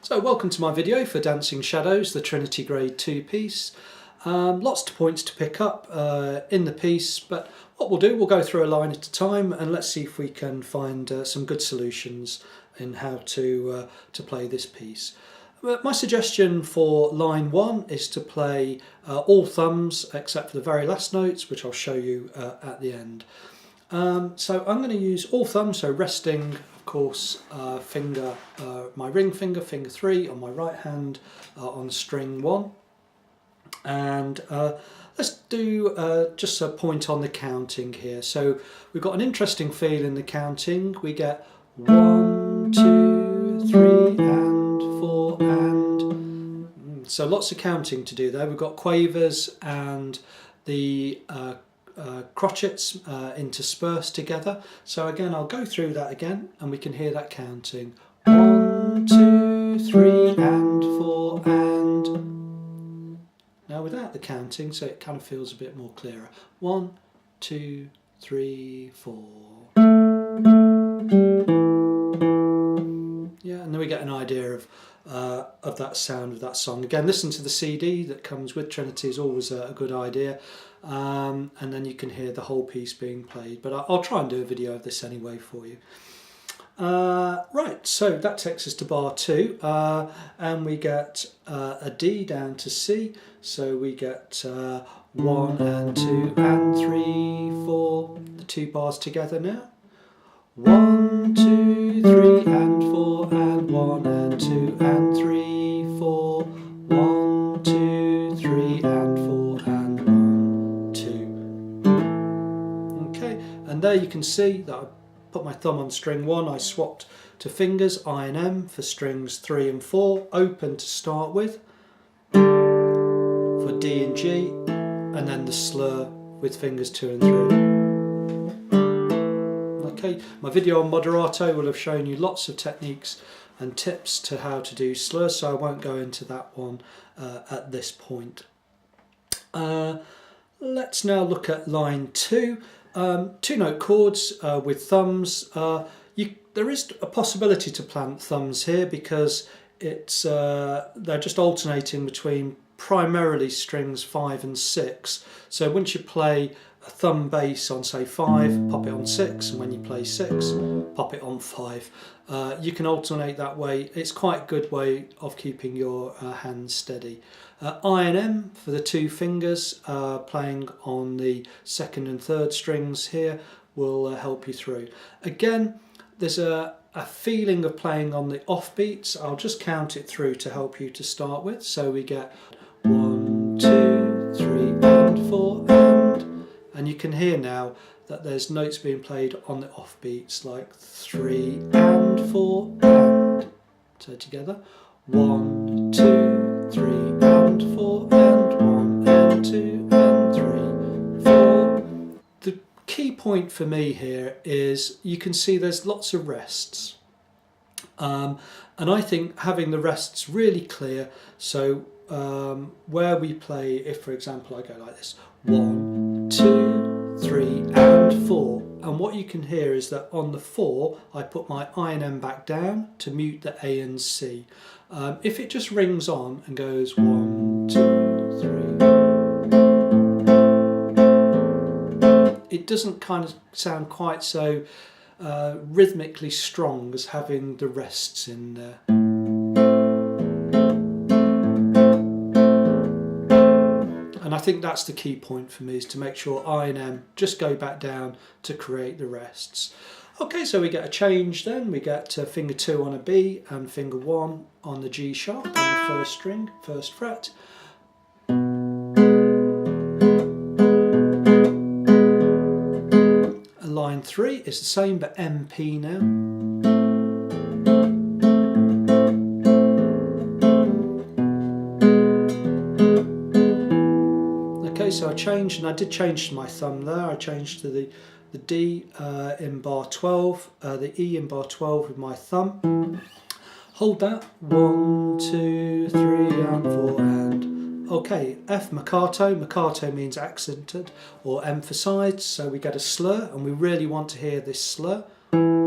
So welcome to my video for Dancing Shadows, the Trinity Grade 2 piece. Lots of points to pick up in the piece, but what we'll do, we'll go through a line at a time and let's see if we can find some good solutions in how to play this piece. My suggestion for line 1 is to play all thumbs except for the very last notes, which I'll show you at the end. So I'm going to use all thumbs, so resting, of course, finger, my ring finger, finger 3 on my right hand on string 1. And let's do just a point on the counting here. So we've got an interesting feel in the counting. We get 1, 2, 3 and 4 and... So lots of counting to do there. We've got quavers and the crotchets interspersed together. So again, I'll go through that again and we can hear that counting. 1, 2, 3 and 4 and... Now without the counting, so it kind of feels a bit more clearer. 1, 2, 3, 4. Yeah, and then we get an idea of that sound of that song. Again, listen to the CD that comes with Trinity is always a good idea. And then you can hear the whole piece being played, but I'll try and do a video of this anyway for you. Right, so that takes us to bar 2, and we get a D down to C, so we get 1 and 2 and 3, 4, the 2 bars together now. 1, 2, 3 and 4 and 1 and 2 and 3, 4, 1, 2, 3 and 4 and 1, 2. Okay, and there you can see that I put my thumb on string 1, I swapped to fingers I and M for strings 3 and 4, open to start with, for D and G, and then the slur with fingers 2 and 3. Okay, my video on moderato will have shown you lots of techniques and tips to how to do slurs, so I won't go into that one at this point. Let's now look at line 2. 2-note chords with thumbs. There is a possibility to plant thumbs here because it's they're just alternating between primarily strings 5 and 6. So once you play a thumb bass on say 5, pop it on 6, and when you play 6, pop it on 5. You can alternate that way. It's quite a good way of keeping your hands steady. I and M for the 2 fingers, playing on the 2nd and 3rd strings here will help you through. Again, there's a feeling of playing on the offbeats. I'll just count it through to help you to start with. So we get 1, 2, 3 and 4 and you can hear now that there's notes being played on the offbeats like 3 and 4 and. So together, 1, 2, 3 and 4 and 1 and 2 and 3, 4. The key point for me here is you can see there's lots of rests. And I think having the rests really clear, so where we play, if for example I go like this, 1, 2, 3 and 4, and what you can hear is that on the 4 I put my I and M back down to mute the A and C. If it just rings on and goes 1, 2, 3, it doesn't kind of sound quite so rhythmically strong as having the rests in there. And I think that's the key point for me, is to make sure I and M just go back down to create the rests. Okay, so we get a change then. We get finger 2 on a B and finger 1 on the G sharp on the 1st string, 1st fret. And line 3 is the same but MP now. So I changed, and I did change my thumb there. I changed to the D in bar 12, the E in bar 12 with my thumb. Hold that, 1, 2, 3 and 4 and. Okay, F marcato. Marcato means accented or emphasised, so we get a slur, and we really want to hear this slur. You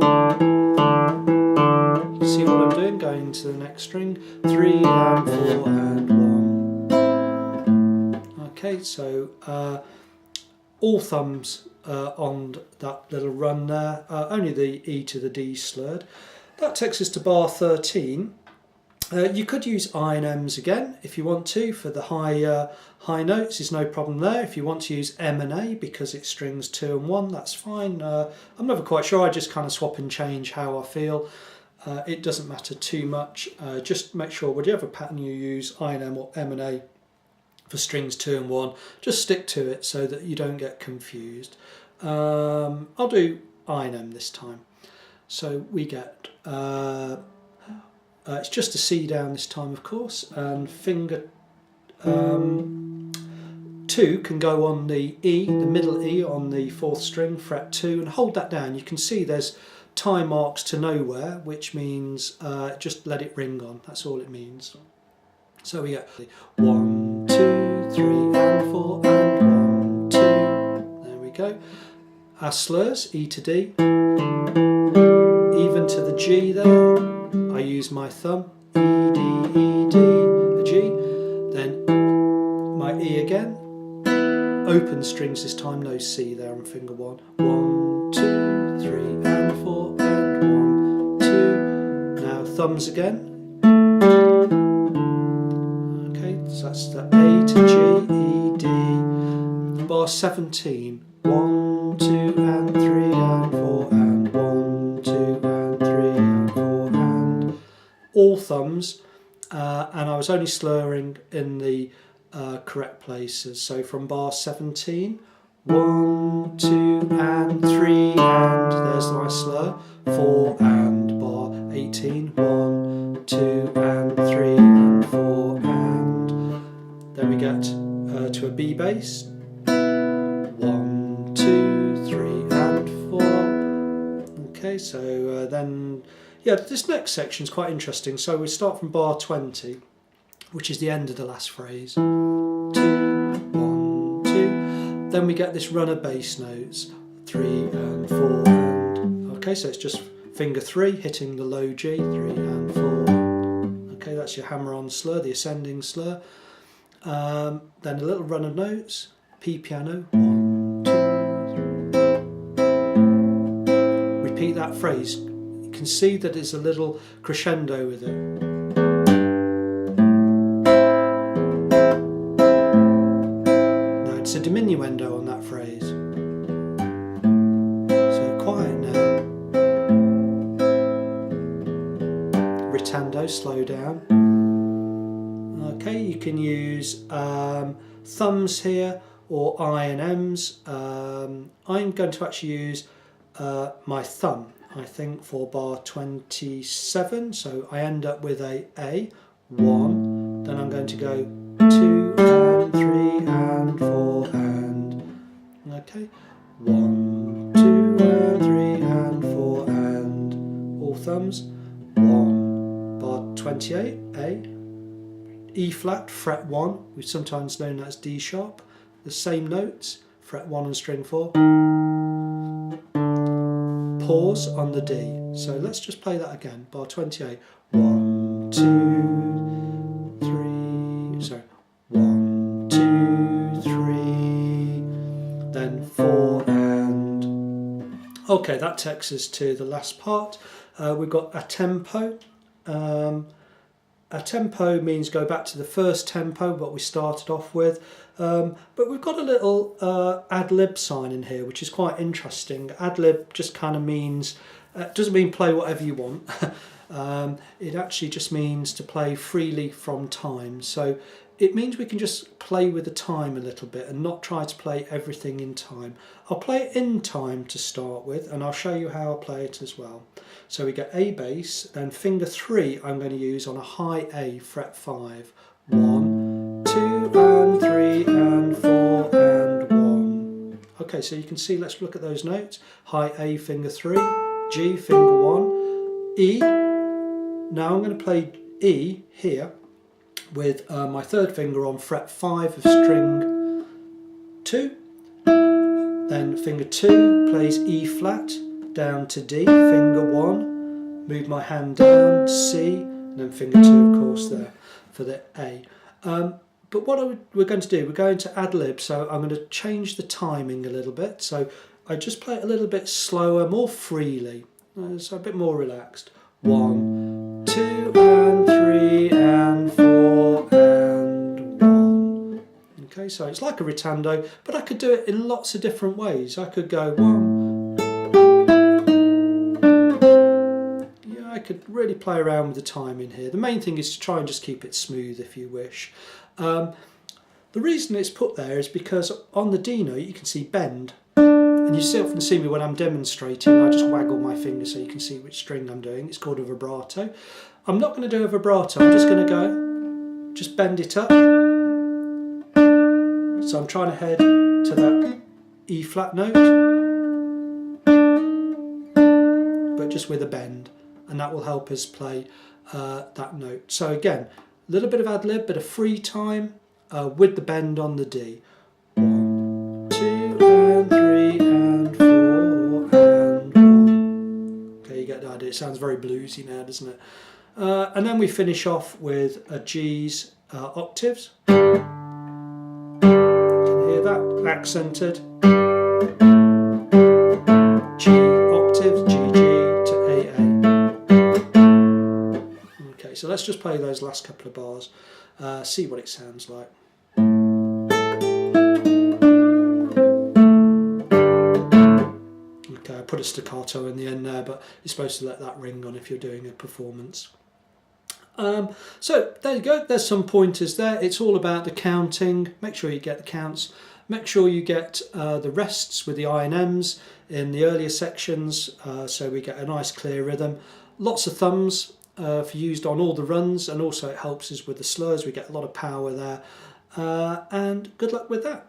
see what I'm doing? doing, going to the next string, 3 and 4 and 1. Okay, so all thumbs on that little run there, only the E to the D slurred. That takes us to bar 13. You could use I and M's again if you want to for the high notes, there's no problem there. If you want to use M and A because it's strings 2 and 1, that's fine. I'm never quite sure, I just kind of swap and change how I feel. It doesn't matter too much, just make sure whatever pattern you use, I and M or M and A for strings 2 and 1, just stick to it so that you don't get confused. I'll do I and M this time. So we get, it's just a C down this time of course, and finger 2 can go on the E, the middle E on the 4th string, fret 2, and hold that down. You can see there's time marks to nowhere, which means just let it ring on, that's all it means. So we get 1, 2, 3 and 4 and 1, 2, there we go. Our slurs, E to D, even to the G there, I use my thumb, E, D, a G, then my E again, open strings this time, no C there on finger 1, 1, 2, 3 and 4 and 1, 2, now thumbs again, okay, so that's the A to G, E, D, bar 17, 1, 2 and 3 and 4 and 1, 2 and 3 and 4 and all thumbs, and I was only slurring in the correct places. So from bar 17, 1, 2 and 3 and there's my slur, 4 and bar 18, 1, 2 and 3 and 4 and then we get to a B bass, 1, 2, 3 and 4. Okay, so then yeah, this next section is quite interesting. So we start from bar 20, which is the end of the last phrase. 2, 1, 2. Then we get this run of bass notes, 3 and 4 and, okay, so it's just finger 3 hitting the low G, 3 and 4. Okay, that's your hammer-on slur, the ascending slur. Then a little run of notes, P piano, 1, 2, 3. Repeat that phrase. You can see that it's a little crescendo with it. Now it's a diminuendo on that phrase. So quiet now. Ritando, slow down. Okay, you can use thumbs here or I and M's. I'm going to actually use my thumb, I think, for bar 27. So I end up with a 1, then I'm going to go 2 and 3 and 4 and, okay, 1, 2 and 3 and 4 and all thumbs, 1, bar 28, A, E flat, fret 1, which is sometimes known as D sharp, the same notes, fret 1 and string 4, pause on the D. So let's just play that again, bar 28, 1, 2, 3, sorry, 1, 2, 3, then 4 and, okay, that takes us to the last part. We've got a tempo. A tempo means go back to the first tempo, what we started off with. But we've got a little ad-lib sign in here, which is quite interesting. Ad-lib just kind of means, doesn't mean play whatever you want. It actually just means to play freely from time. So it means we can just play with the time a little bit and not try to play everything in time. I'll play it in time to start with, and I'll show you how I play it as well. So we get A bass, then finger 3 I'm going to use on a high A, fret 5. 1, 2 and 3 and 4 and 1. Okay, so you can see, let's look at those notes. High A, finger 3, G, finger 1, E. Now I'm going to play E here with my 3rd finger on fret 5 of string 2. Then finger 2 plays E flat down to D, finger 1, move my hand down, C, and then finger 2 of course there for the A. But what we're going to do, we're going to ad lib, so I'm going to change the timing a little bit. So I just play it a little bit slower, more freely, so a bit more relaxed. 1, 2 and 3 and 4 and 1. Okay, so it's like a ritando, but I could do it in lots of different ways. I could go 1. Yeah, I could really play around with the timing here. The main thing is to try and just keep it smooth if you wish. The reason it's put there is because on the D note you can see bend, and you often see me when I'm demonstrating, I just waggle my finger so you can see which string I'm doing. It's called a vibrato. I'm not going to do a vibrato, I'm just going to go, just bend it up. So I'm trying to head to that E flat note, but just with a bend, and that will help us play that note. So again, a little bit of ad lib, bit of free time with the bend on the D. 1, 2 and 3 and 4 and 1. Okay, you get the idea. It sounds very bluesy now, doesn't it? And then we finish off with a G's octaves. You can hear that accented. G octaves, G G to AA. Okay, so let's just play those last couple of bars. See what it sounds like. Okay, I put a staccato in the end there, but you're supposed to let that ring on if you're doing a performance. So there you go, there's some pointers there. It's all about the counting. Make sure you get the counts. Make sure you get the rests with the I and M's in the earlier sections, so we get a nice clear rhythm. Lots of thumbs for used on all the runs, and also it helps us with the slurs. We get a lot of power there, and good luck with that.